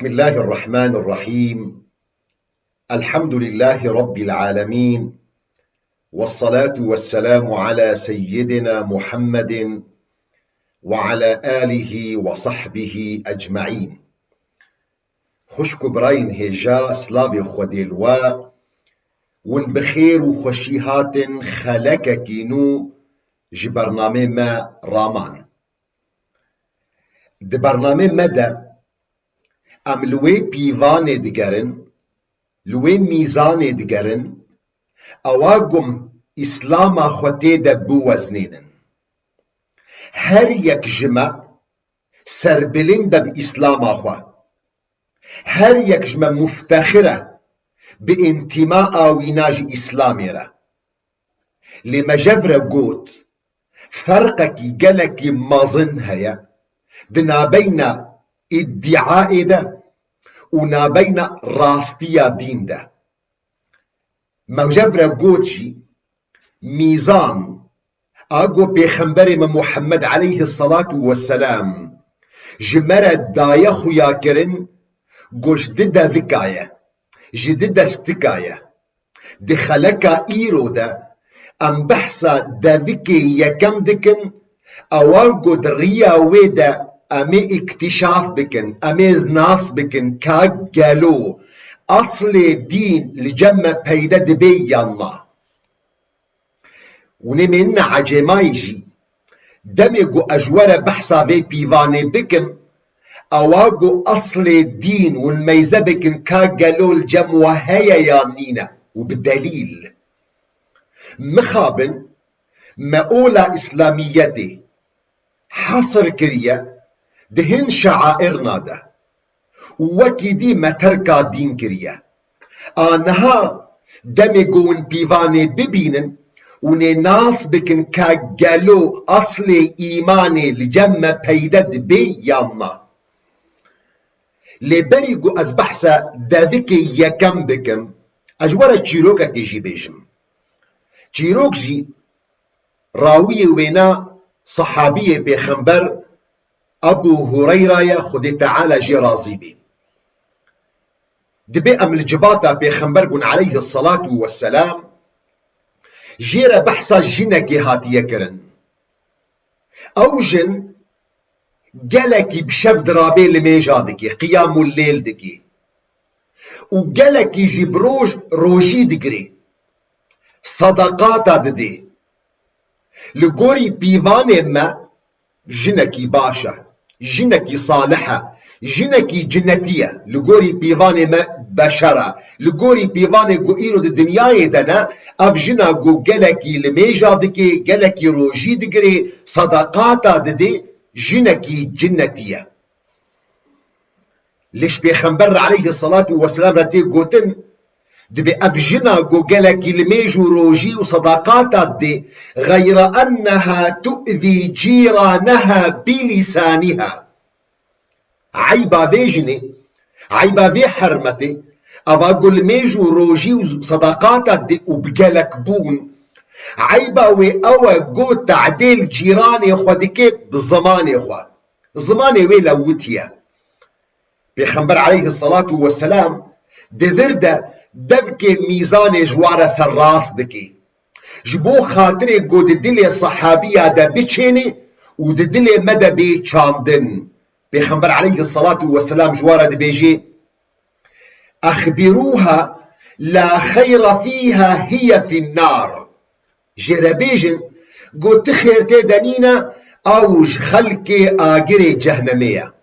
بسم الله الرحمن الرحيم. الحمد لله رب العالمين، والصلاة والسلام على سيدنا محمد وعلى آله وصحبه أجمعين. خوشك براين هجا سلابي خوديلوا ون بخير وخشيهات خلقك كينو جي برنامج ما رامان دي برنامج مدى ام لوی پیوان دگرن لوی میزان دگرن اواگم اسلام خوته ده بو وزنینن هر یک جمع سربلین ده به اسلام خواه هر یک جمع مفتخره به انتماع ویناج اسلامی را لمجفر قوت فرقك جلك مازن هيا دنا بين ادعاء ده ونابين راستيا دين ده موجبر قوتشي ميزان اقو بيخنبر محمد عليه الصلاة والسلام جمرة دايا خويا كرن قوش ددا ذكاية جددا استكاية دخلكا ايرو ده ام بحثا دا ذكي يكم دكن اواقو دريا ويدا امي اكتشاف بكن امي ناس بكن كا قالو اصل دين لجمع بيدا دبي يانا ونمين عجمايجي دميقو اجوار بحثا في بيواني بكم اواقو اصل الدين والميزة بكن كا قالو الجمع هيا يانينا وبالدليل مخابن مقولة اسلاميتي حصر كريا دهن شعائرنا ده وكي دي ما تركا دين كريا آنها دميقون بيواني ببينن وني ناس بكن كا قالو أصل إيماني لجمع بيدد بي ياما لبريقو أزبحسا دافكي يكم بكم أجوارا تشيروكا كيجي بيجم تشيروك جي راوي وينا صحابي بيخنبر أبو هريرة يا خدي تعالى جي راضي بي دبي أم الجباطة بيخنبر بن عليه الصلاة والسلام جيرا بحثا جنكي هاتي يكرن أو جن جلكي بشف درابي لميجادكي قيام الليل دكي وجلكي جبروج روجي دقري صدقاتا ددي لقوري بيواني ما جنكي باشا جنكي صالحة جنكي جنتية لقوري بيواني ما بشرة لقوري بيواني قو إيرو دي دنياي دنا أف جنا قو جلكي لميجا دكي جلكي روجي دقري صدقاتا ددي جنكي جنتية ليش بيخنبر عليه الصلاة والسلام رتي قوتن دبي أفجنا جوجلك الميجو روجي وصداقاتها دي غير أنها تؤذي جيرانها بلسانها عيبا بيجني عيبا بي حرمتي أبا قول ميجو روجي وصداقاتها دي وبجلك بون عيبا وي أوا قو تعديل جيراني خودكي بالزمان إخوة الزمان وي لوتيا بيخنبر عليه الصلاة والسلام دي ذرده دبكي ميزان جوارة سراس دكي جبو خاطري قود دلي صحابية دا بيتشيني ودلي مدى بيتشاندن بيخنبر عليه الصلاة والسلام جوارة دبيجي أخبروها لا خير فيها هي في النار جربيجن قود تخير تيدانينا أوج خلقي آقري جهنمية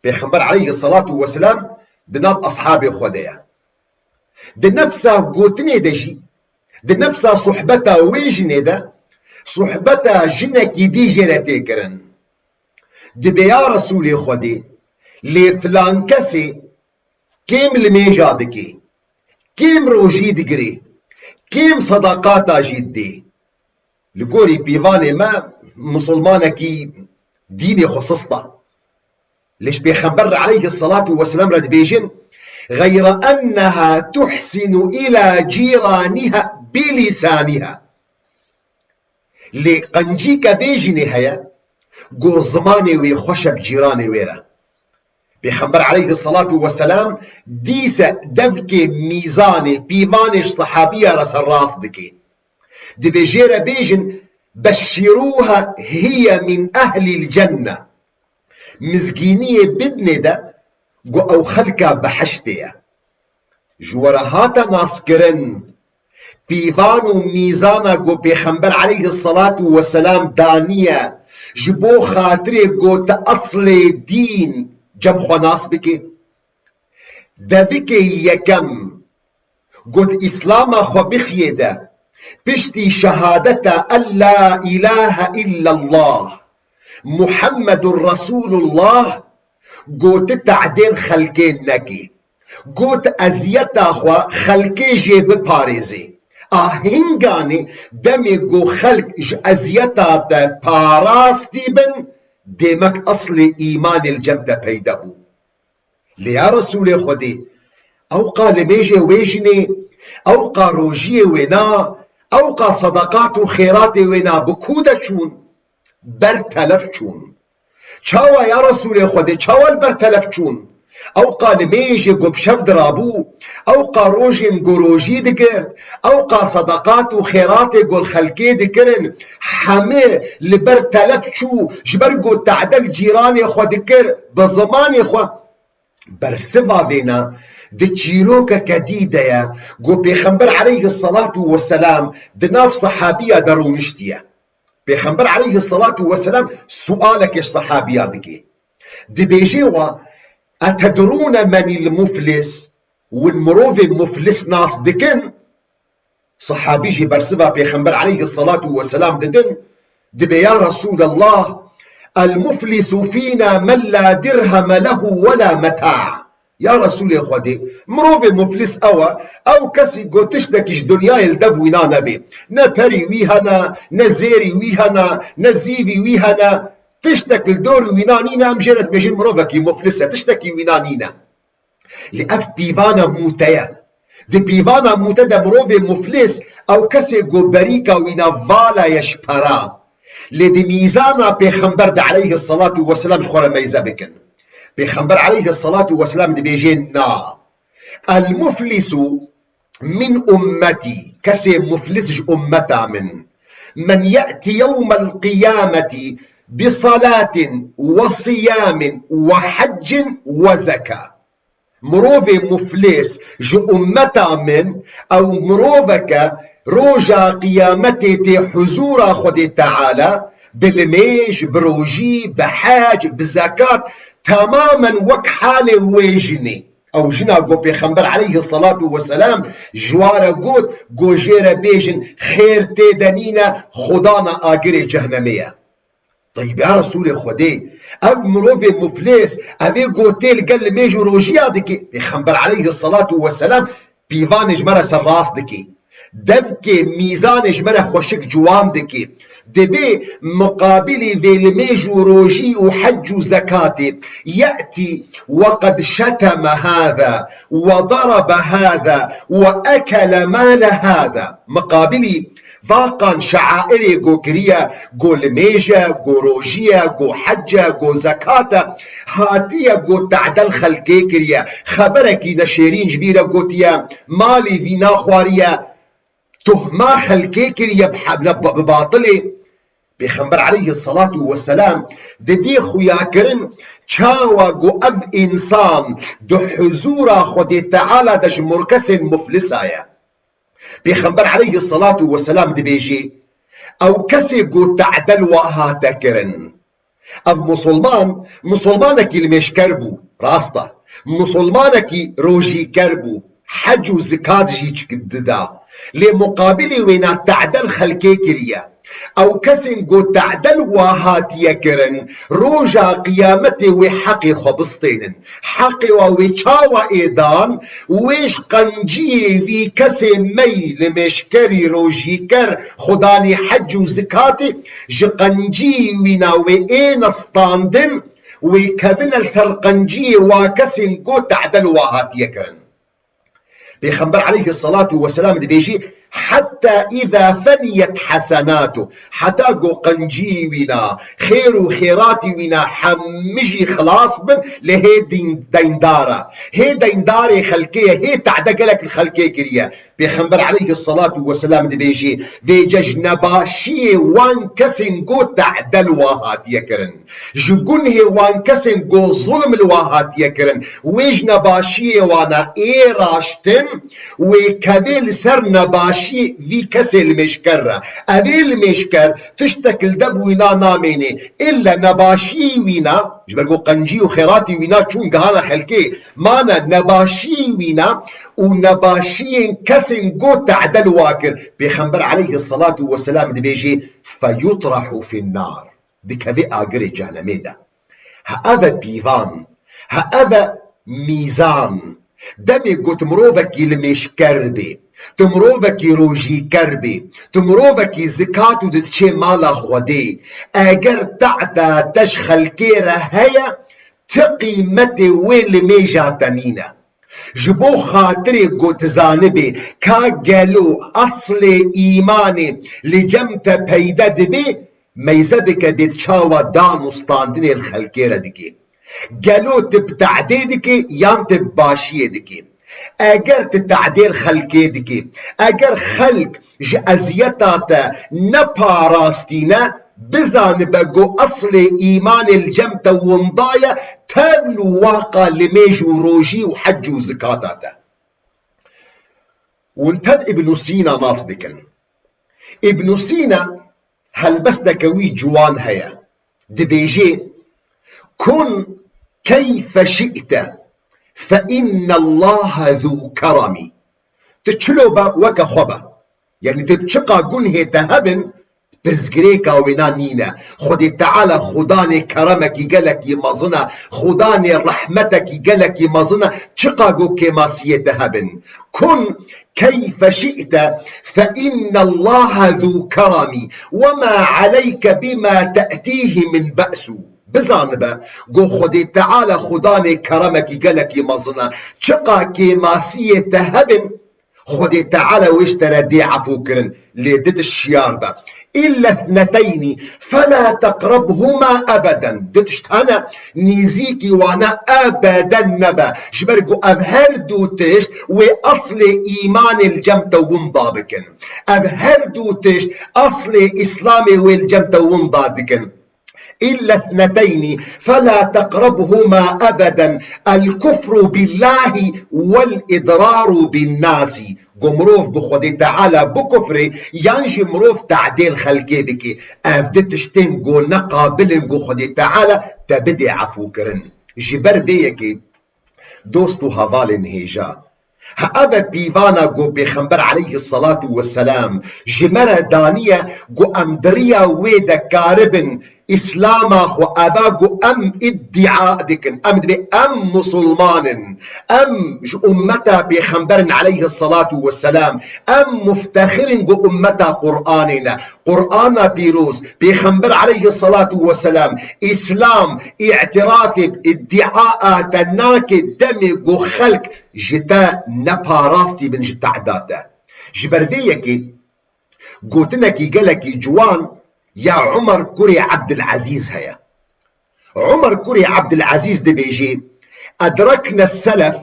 بيخنبر عليه الصلاة والسلام دناب أصحابي خوديا دي نفسها قوتني دجي دي نفسها صحبتها ويجني دا صحبتها جنكي دي جيرتي كرن دي بيا رسولي خودي لفلان كسي كيم الميجا دكي كيم روجي دقري كيم صداقاتا جدي لقوري بيفاني ما مسلمانكي ديني خصصتا ليش بيخبر عليه الصلاة والسلام رد بيجن غير أنها تحسن إلى جيرانها بلسانها لقنجيك فيجني هيا قو زماني ويخوش بجيراني ويرا پیغمبر علیه الصلاة والسلام دیسا دفک میزان پیمانش صحابیه رس الراس دکی دی بجیر بیجن بشروها هي من أهل الجنة مزگینی بدنه ده گو او خلقا بحشتیه جورهاتا ناسکرن پیوان و میزانا گو پیغمبر علیه الصلاة والسلام دانیه جبو خاطره گو تا اصل دین جب خو ناس بکی دوی یکم گو اسلام خو بخیه ده پشتی شهادت لا اله الا الله محمد رسول الله قوت تعدين خلقين نكي قوت ازيتا خوا خلقي جي بپاريزي هنگاني دمي قو خلق ازيتا دا پاراستي بن ديمك اصل ايمان الجمدة پیدا بو ليا رسول خودي اوقا لميجي ويجني اوقا روجي وينا اوقا صدقات وخيرات وينا بكودة چون برتلف چون چاوا یا رسول خود چاوال برتلف چون اوقا لمیجی گو بشف درابو اوقا روژین گو روژی دگرد اوقا صدقات و خیرات گو الخلقی دگرن همه لبرتلف چو جبر گو تعدل جیران خود دگر بزمان خود برسوا بينا دي تشيروكا كديدة جو بيخنبر عليه الصلاة والسلام دناف صحابية درو مشتية بيخنبر عليه الصلاة والسلام سؤالك ايش صحابية دكي دي بيجيوا أتدرون من المفلس والمروف المفلس ناس دكن صحابي جي برسبا بيخنبر عليه الصلاة والسلام ددن دي يا رسول الله المفلس فينا من لا درهم له ولا متاع يا رسول خودي مروف مفلس او كسي قوتش دكيش دنيا يلدب وينا نبي نبري ويهنا نزيري ويهنا نزيبي ويهنا تشتك الدور وينانينا مجرد بيجين مروفكي مفلسة تشتكي وينانينا لأف بيفانا موتيا دي بيفانا موتا دا مروف مفلس او كسي قو بريكا وينا فالا يشبرا لدي ميزانا بيخنبر دا عليه الصلاة والسلام شخورا ميزا بكن بيخنبر عليه الصلاة والسلام دي بيجينا المفلس من أمتي كسي مفلسج أمتا من يأتي يوم القيامة بصلاة وصيام وحج وزكاة مروفي مفلس جو أمتا من أو مروفك روجا قيامتي تي حزورا خدي تعالى بالميش بروجي بحاج بزكاة تماما وك حالي ويجني او جنا قو بيخنبر عليه الصلاة والسلام جوارا قوت قو جيرا بيجن خير تيدنينا خدانا آقري جهنمية طيب يا رسول خدي اف مروفي مفلس افي قوتيل قال ميجو روجيا دكي بيخنبر عليه الصلاة والسلام بيفان جمرة سراس دكي دبكي ميزان جمرة خوشك جوان دكي دبي مقابل فيلميجو روجي وحج زكاتي يأتي وقد شتم هذا وضرب هذا وأكل مال هذا مقابلي فاقان شعائري جو كريا جو لميجا جو روجيا جو حجة جو زكاة هاتيا جو تعدل خلقي كريا خبركي نشيرين جبيرة قوتيا مالي فينا خواريا تهما خلقي كريا بباطلي بيخنبر عليه الصلاة والسلام دي خويا كرن چاوا جو اب انسان دو حزورا خودي تعالى دج مركس مفلسايا بيخنبر عليه الصلاة والسلام دي بيجي او كسي جو تعدل واها تكرن اب مسلمانك المش كربو راستا مسلمانك روجي كربو حج وزكاة جيش كددا لمقابل وينا تعدل خلقي كريا او كسن قو تعدل واهات يكرن روجا قيامتي وحقي خبصتين حقي وويشاوا ايدان ويش قنجي في كسن مي لمشكري روجي كر خداني حج وزكاتي جقنجي وينا وين استاندن وكبن الفرقنجي وكسن قو تعدل واهات يكرن بيخنبر عليه الصلاة والسلام دي بيجي حتى إذا فنيت حسناته حتى قو قنجي وينا خير وخيراتي وينا حمجي خلاص بن لهي ديندارة هي ديندارة خلقية هي تعدقلك الخلقية كريا بيخنبر عليه الصلاة والسلام دي بيجي بيجج نباشي وان كسن قو تعدل واهات يكرن جقون هي وان كسن قو ظلم الواهات يكرن ويج نباشي وانا ايراشتن وكبيل سر نباشي في كسل مشكرة أبيل مشكر تشتكل دب وينا ناميني إلا نباشي وينا جبرقو قنجي وخيراتي وينا چون قهانا خلقي مانا نباشي وينا ونباشي كسن قو تعدل واكر بيخنبر عليه الصلاة والسلام دي بيجي فيطرح في النار دي كبي آقري جهنمي ده هذا بيفان هذا ميزان دمي قوت مروفكي المشكر بي تمروفكي روجي كربي تمروفكي زكاة ودتشي مالا خودي اگر تعدا تشخل كيرا هيا تقيمتي ويل ميجا تنينة جبو خاطري قوت زانبي كا قالو اصل ايماني لجمت بيدا دبي ميزدك بيتشاوى دانستاندني الخلكيرا دكي قالو تبتعدي دكي يان تباشي دكي اگر تعديل خلقي دكي اگر خلق ازيتاتا نپاراستينا بزان بقو اصل ايمان الجمت ونضايا تابلو واقع لميجو روجي وحج وزكاتاتا وانتد ابن سينا ناس دكن ابن سينا هل بس دكوي جوان هيا دبيجي كن كيف شئت فإن الله ذو كرم تتشلوبا وكا خبا يعني تبتشقا قنه تهبن برزقريكا وينانينا خدي تعالى خداني كرمك يقلك يمازنا خداني رحمتك يقلك يمازنا تشقا قو كماسية تهبن كن كيف شئت فإن الله ذو كرم وما عليك بما تأتيه من بأس بزانبه قو خدي تعالى خداني كرمك يقلك يمازنا تشقا كماسية تهبن خدي تعالى واشترى دي عفوكرن لدد الشياربة إلا اثنتين فلا تقربهما أبدا دتشتانا نيزيكي وانا أبدا نبا شبرقو أبهردو تشت وأصل إيمان الجمت ونضابكن أبهردو تشت أصل إسلامي والجمت ونضابكن إلا اثنتين فلا تقربهما أبدا الكفر بالله والإضرار بالناس قمروف بخدي تعالى بكفري ينجي مروف تعديل خلقي بكي أبدت تشتنقو نقابلنقو خدي تعالى تبدي عفوكرن جبر ديكي دوستو هفالن هيجا هذا بيفانا قو بيخنبر عليه الصلاة والسلام جمرة دانية قو أمدريا ويدا كاربن إسلاما خو أباقو أم ادعاء دكن أم دبي أم مسلمان أم أمتا بيخنبرن عليه الصلاة والسلام أم مفتخرن قو أمتا قرآننا قرآن بيروز بيخنبر عليه الصلاة والسلام إسلام اعتراف ادعاء تناك دم قو خلق جتا نباراستي بن جتا عداتا جبرذيكي قوتنكي قلكي جوان يا عمر كري عبد العزيز هيا عمر كري عبد العزيز دي بيجي أدركنا السلف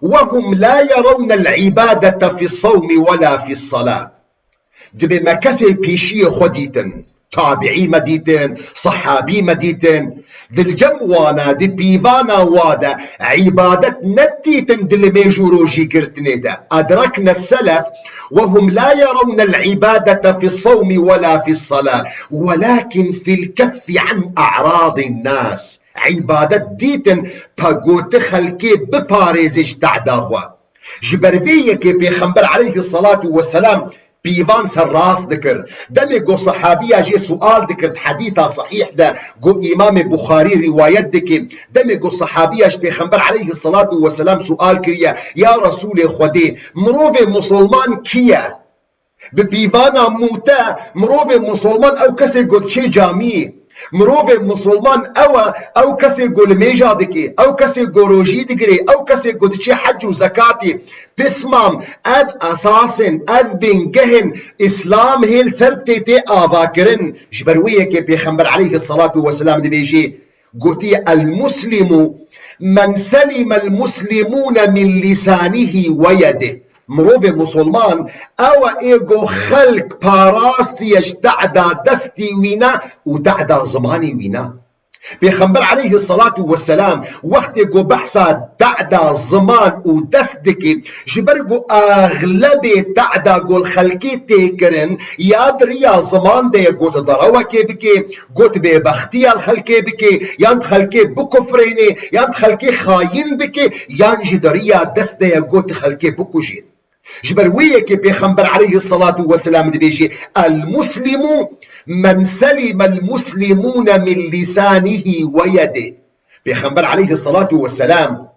وهم لا يرون العبادة في الصوم ولا في الصلاة دي بمكسي بيشي خديتن تابعي مديتن صحابي مديتن دي الجموانا دي بيفانا وادا عبادة نتيتن دي اللي ميجوروجي كرتنيدا أدركنا السلف وهم لا يرون العبادة في الصوم ولا في الصلاة ولكن في الكف عن أعراض الناس عبادة ديتن باقوت خلقي بباريزيج تعداخوا جبرفية بيخنبر عليه الصلاة والسلام بيفان سراس ذكر دمي قو صحابية جي سؤال ذكر حديثة صحيح ده قو إمام بخاري رواية ذكر دمي قو صحابية بيخنبر عليه الصلاة والسلام سؤال كريا يا رسول خدي مروف مسلمان كيا ببيفانا موتا مروف مسلمان أو كسي قد شي جامي مروف مسلمان او کسی گل میجا دکی او کسی گروجی دگری او کسی گدچی حج و زکاتی بسمام اد اساسن اد بنگهن اسلام هیل سرتی تی آبا کرن جبرویه که پیغمبر علیه الصلاة والسلام دی بیجی گوتی المسلم من سلم المسلمون من لسانه ويده مروف مسلمان او ايگو خلق پاراستيش تعدا دستي وينا و تعدا زماني وينا پیغمبر علیه الصلاة والسلام وقت گو بحثا تعدا زمان و دست دکی جبر گو اغلب تعدا گو الخلقی تیکرن یاد ریا زمان ده گو تدروا که بکی گو تبه بختی الخلقی بکی یاد خلقی بکفرینی یاد خلقی خاین بکی یاد جدریا دست ده گو تخلقی بکجین جبروية كي بيخنبر عليه الصلاة والسلام دبيجي المسلم من سلم المسلمون من لسانه ويده بيخنبر عليه الصلاة والسلام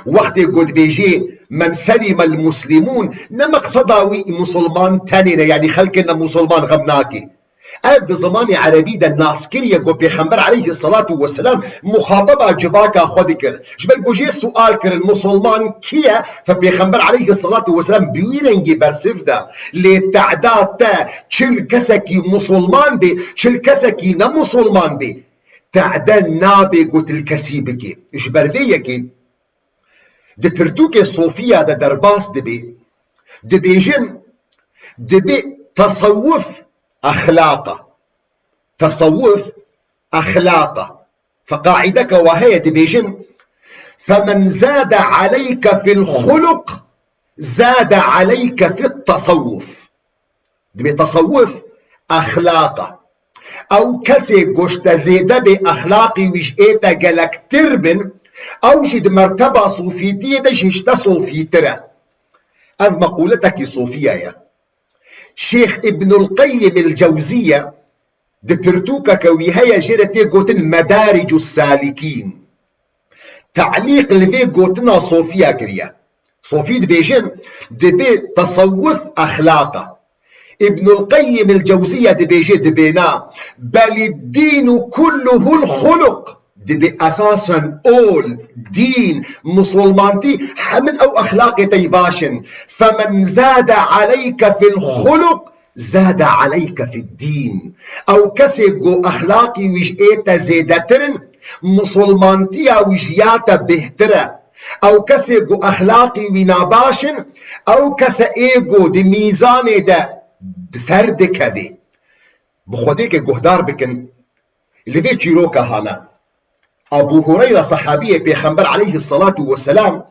وقت يقول بيجي من سلم المسلمون نمقصداوي مسلمان تانينا يعني خلقنا مسلمان غمناكي اف زمانی عربی ده ناسکریه گو پیغمبر علیه الصلاة والسلام مخاطبه جباکا خود کرد جبر گوجه سؤال کرن مسلمان کیه فپیغمبر علیه الصلاة والسلام بیرنگی برسف ده لی تعداد تا چل کسکی مسلمان بی چل کسکی نمسلمان بی تعداد نابی گو تل کسی بکی جبر ویه که ده پرتوک صوفیه ده درباس دبی دبیجن دبی تصوف أخلاقه تصوف أخلاقه فقاعدك وهي بيجن فمن زاد عليك في الخلق زاد عليك في التصوف بتصوف أخلاقه أو كسي قشت زيده بأخلاقي ويش إيتا قلق تربن أوجد مرتبة صوفيتية دش هشتا صوفيترة أف مقولتك صوفية يا شيخ ابن القيم الجوزية دبرتوكا كويهايا جيرتي قوتن مدارج السالكين تعليق لبي قوتنا صوفيا كريا صوفي دبيجن دبي تصوف أخلاقه ابن القيم الجوزية دبيجي دبينا بل الدين كله الخلق دبي أساسا أول دين مسلمانتي حمل أو أخلاقي تيباشن فمن زاد عليك في الخلق زاد عليك في الدين أو كسيقو أخلاقي ويش إيتا زيدترن مسلمانتي ويجياتا بهترة أو كسيقو أخلاقي ويناباشن أو كسيقو دي ميزاني دا بسردك هذي بخوديك قهدار بكن اللي في جيروكا هانا أبو هريرة صحابية بيخنبر عليه الصلاة والسلام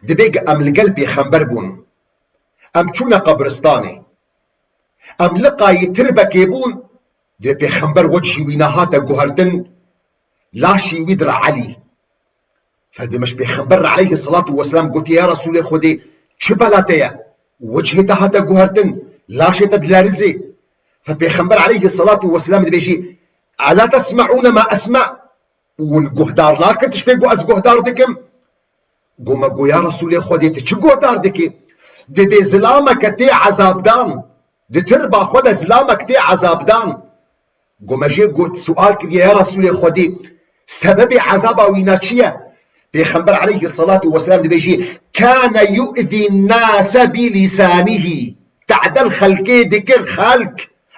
دبيق أم لقل بيخنبر بون أم چونا قبرستاني أم لقا يتربك يبون دي بيخنبر وجهي وينهاتا قهرتن لاشي ويدر علي فدي مش بيخنبر عليه الصلاة والسلام قلت يا رسول خدي شبلاتيا وجهي تهاتا قهرتن لاشي تدلارزي فبيخنبر عليه الصلاة والسلام دي بيجي ألا تسمعون ما أسمع والقهدار لاكن تشتيقوا از قهدار دكم قوما قو يا رسول خودي تشي قهدار دكي دي بزلامك تي عذاب دان دي تربا خود زلامك تي عذاب دان قوما جي قلت سؤال كده يا رسول خودي سبب عذابا وينا چيه بيخنبر عليه الصلاة والسلام دي بيجي كان يؤذي الناس بلسانه تعدل خلقي دكر خلق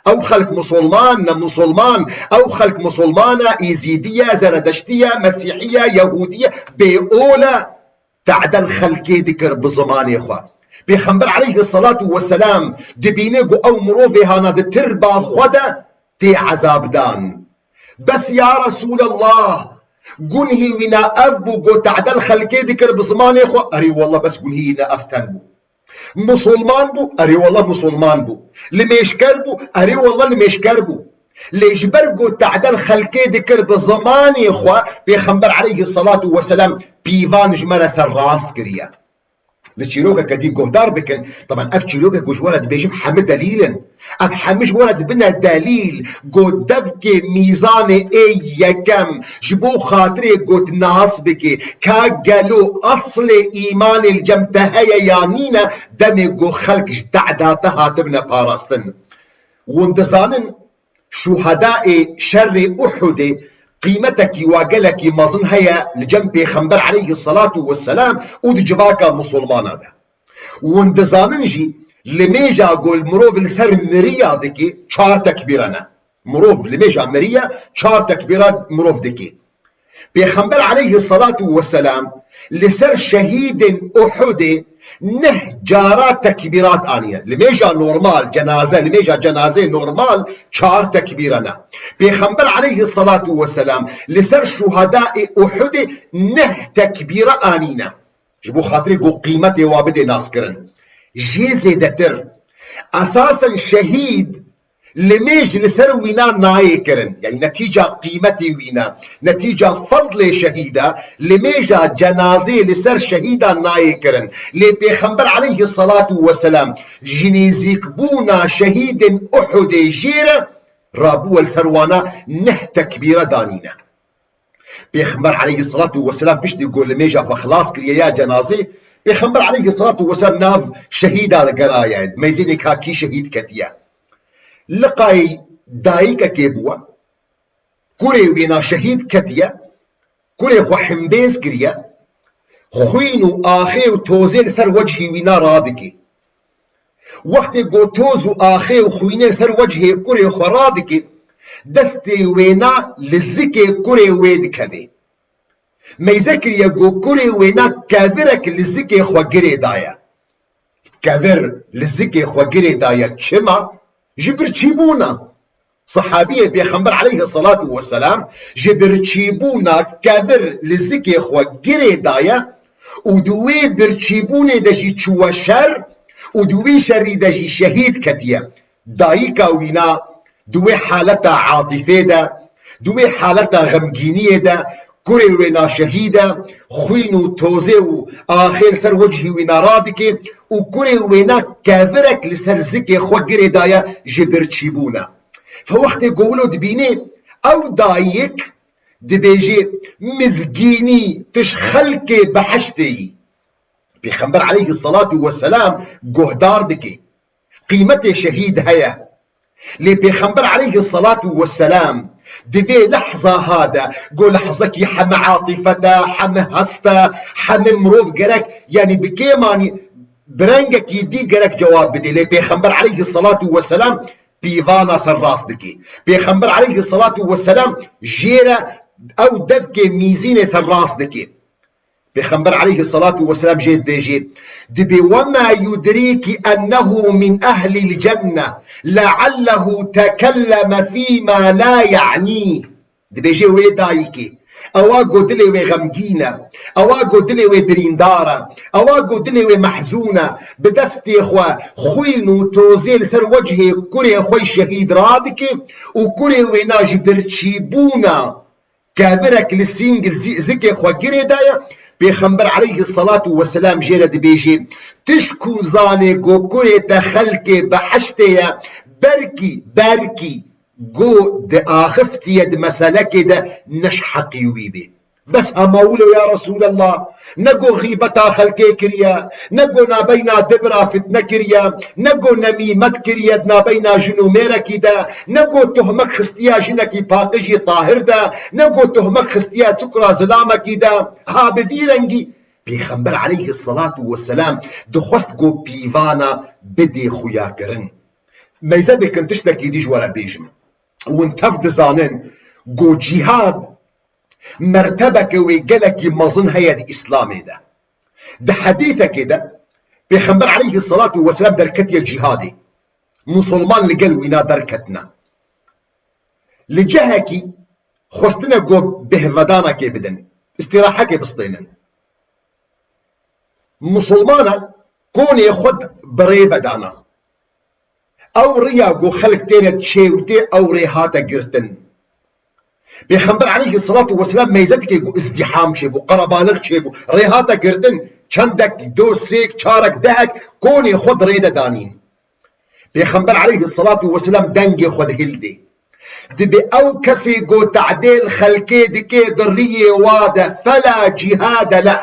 أو خلق مسلمان مسلمان أو خلق مسلمانة إيزيدية زردشتية مسيحية يهودية بأولى تعدل خلقي ذكر بزمان يا إخوة بيخنبر عليه الصلاة والسلام دبينيقو أو مروفي هانا دي تربا خدا تي عذاب دان بس يا رسول الله قنهي ونا أفبو قو تعدل خلقي ذكر بزمان يا إخوة أري والله بس قنهي ونا أفتن بو مسلمان بو أري والله مسلمان بو لميشكر بو أري والله لميشكر بو ليش برقو تعدل خلقي ذكر بزمان إخوة بيخنبر عليه الصلاة والسلام بيفان جمرة سراست كريا لتشيروكا كدي قهدار بكن طبعا اف تشيروكا قوش ولد بيجم حمد دليلا ام حمش ولد بنا دليل قد دفك ميزان اي يكم جبو خاطري قد ناس بكي كا قالو اصل ايمان الجمتهيا يانينا دمي قو خلقش تعداتها تبنى باراستن وانتزانن شهداء شر أحد قيمتك واقلك مظن هيا لجنب خنبر عليه الصلاة والسلام ود جواكا مسلمان هذا وندزاننجي لميجا قول مروف لسر مريا دكي چار تكبيرنا مروف لميجا مريا چار تكبيرات مروف دكي بيخنبر عليه الصلاة والسلام لسر شهيد أحد نه جارات تكبيرات آنية لميجا نورمال جنازة لميجا جنازة نورمال چار تكبيرنا بيخنبر عليه الصلاة والسلام لسر شهداء أحد نه تكبيرة آنينا جبو خاطري قو قيمتي وابد ناس كرن جي زيدتر أساسا شهيد لميج لسر وينا ناي كرن يعني نتيجة قيمتي وينا نتيجة فضل شهيدة لميجا جنازة لسر شهيدة ناي كرن لبيخنبر عليه الصلاة والسلام جنيزيك بونا شهيد أحد جيرة رابو السروانا نه تكبيرة دانينا بيخنبر عليه الصلاة والسلام بيش يقول لميجا خلاص كريا يا جنازة بيخنبر عليه الصلاة والسلام ناف شهيدة لقرايا ميزينك هاكي شهيد كتيا لقاي دايكا كيبوا كوري وينا شهيد كتيا كوري خو حمبيز كريا خوينو آخي وتوزي سر وجهي وينا رادكي وقت قو توزو آخي وخويني سر وجهي كوري خو رادكي دستي وينا لزكي كوري ويد كذي ما يذكر يقو كوري وينا كذرك لزكي خو قري دايا كذر لزكي خو قري دايا چما جبر تشيبونا صحابية بيخنبر عليه الصلاة والسلام جبر تشيبونا كذر لزكي خو قري دايا ودوي برتشيبوني دجي تشوى شر ودوي شري دجي شهيد كتيا دايكا وينا دوي حالتا عاطفة دا دوي حالتا غمجينية دا كوري وينا شهيدة خوينو توزيو آخر سر وجهي وينا رادكي وكوري وينا كاذرك لسر زكي خو قري دايا جبر تشيبونا فوقت يقولوا دبيني او دايك دبيجي مزقيني تشخلكي بحشتي بيخنبر عليه الصلاة والسلام قهدار دكي قيمته شهيد هيا لي بيخنبر عليه الصلاة والسلام دبي لحظة هذا قول لحظك يحم عاطفته حم هسته حم مروف قرك يعني بكيماني برنجك يدي قرك جواب بدي لي بيخنبر عليه الصلاة والسلام بيفانا سراس دكي بيخنبر عليه الصلاة والسلام جيرة او دبكي ميزينة سراس دكي بيخنبر عليه الصلاة والسلام جيد بيجي دبي وما يدريك أنه من أهل الجنة لعله تكلم فيما لا يعنيه دبي جي وي دايكي أواقو دلي وي غمجينة أواقو دلي وي بريندارة أواقو دلي وي محزونة بدستي خوينو توزيل سر وجهي كوري خوي شهيد رادكي وكوري وي ناجي برتشيبونا كابرك للسينجل زكي خوا قري دايا بيخنبر عليه الصلاة والسلام جيرد بيجي تشكو زاني قو كوري تخلكي بحشتيا بركي قو د آخفتي يد مسلكي دا نشحقي ويبي بس همولو يا رسول الله نقو غيبتا خلقي كريا نقو نابينا دبرا فتنة كريا نقو نميمت كريا نابينا جنو ميركي دا نقو تهمك خستيا جنكي باقجي طاهر دا نقو تهمك خستيا سكرا زلامكي دا ها بفيرنجي بيخنبر عليه الصلاة والسلام دخوست قو بيفانا بدي خويا كرن ميزا بكن تشتكي ديج ورا بيجم وانتف دزانن قو جهاد مرتبك ويقلك مظن هيا إسلامي ده حديثة كده بيخنبر عليه الصلاة والسلام دركتي الجهادي مسلمان لقل وينا دركتنا لجهكي خستنا قو بهمدانا كي بدن استراحة كي بسطينن مسلمانا كون يخد بريبة دانا او ريا قو خلق تيرت تشيوتي او ريهاتا قرتن بيخنبر عليه الصلاة والسلام ميزتك يقول ازدحام شبو قربانك شبو ريهاتا قردن چندك دوسيك چارك دهك كوني خود ريدا دانين بيخنبر عليه الصلاة والسلام دنگي خود هلدي دبي او كسي قو تعديل خلقي دكي ضرية واده فلا جهاد له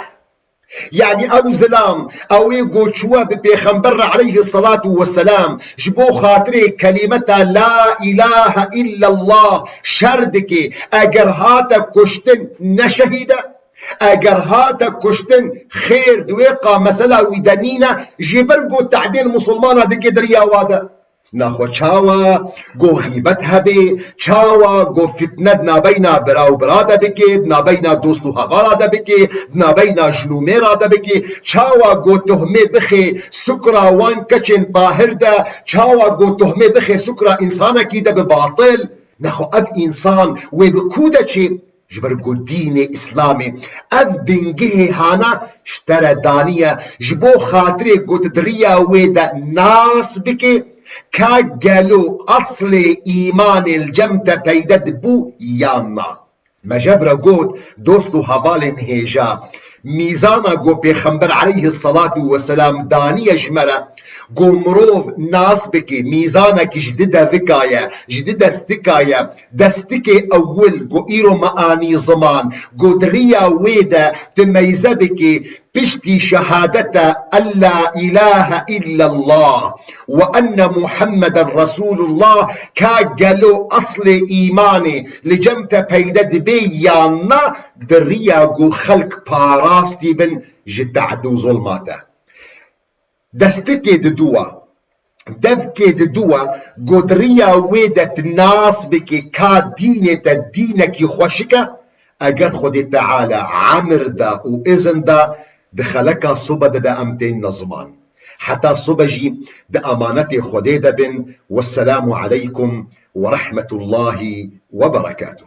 يعني او زلام او يقوشوا ببيخنبر عليه الصلاة والسلام جبو خاطري كلمة لا اله الا الله شردك اگر هاتا كشتن نشهيده اگر هاتا كشتن خير دويقا مسألة ويدانينا جبرقو تعدين مسلمانا دكي دريا وادا ناخو چاوا گو غیبت هبه چاوا گو فتنه نابینا براو برادا بکید نابینا دوستو هوارادا بکید نابینا جنومه رادا بکید چاوا گو تهمه بخی سکرا وان کچن طاهر دا چاوا گو تهمه بخی سکرا انسانا کی دا بباطل ناخو اب انسان وبكودا چه جبرگو دين اسلامي اذ بنجه هانا اشترى دانية جبو خاطري قوت دريا ويدا ناس بكي كاقلو اصل ايمان الجمتة بيدد بو يانا ما جبرا قوت دوستو هبال هيجا ميزانا قو بيخنبر عليه الصلاة والسلام دانية جمرة قو مروف ناس بكي ميزانك جديدة فكاية جديدة استكاية دستكي أول قو إيرو مآني زمان قو دريا ويدا تميزة بكي بشتي شهادة أن لا إله إلا الله وأن محمد رسول الله كاقلو أصل إيماني لجمت بيدد بيانا دريا قو خلق باراستي بن جدعدو ظلماته دستكي ددوا دفكي ددوا قدريا ويدت ناس بكي كا دينة دينك خوشكا اگر خود تعالى عمر دا و اذن دا دخلكا صبا دا امتين نظمان حتى صبجي دا امانتي خودي دا بن والسلام عليكم ورحمة الله وبركاته.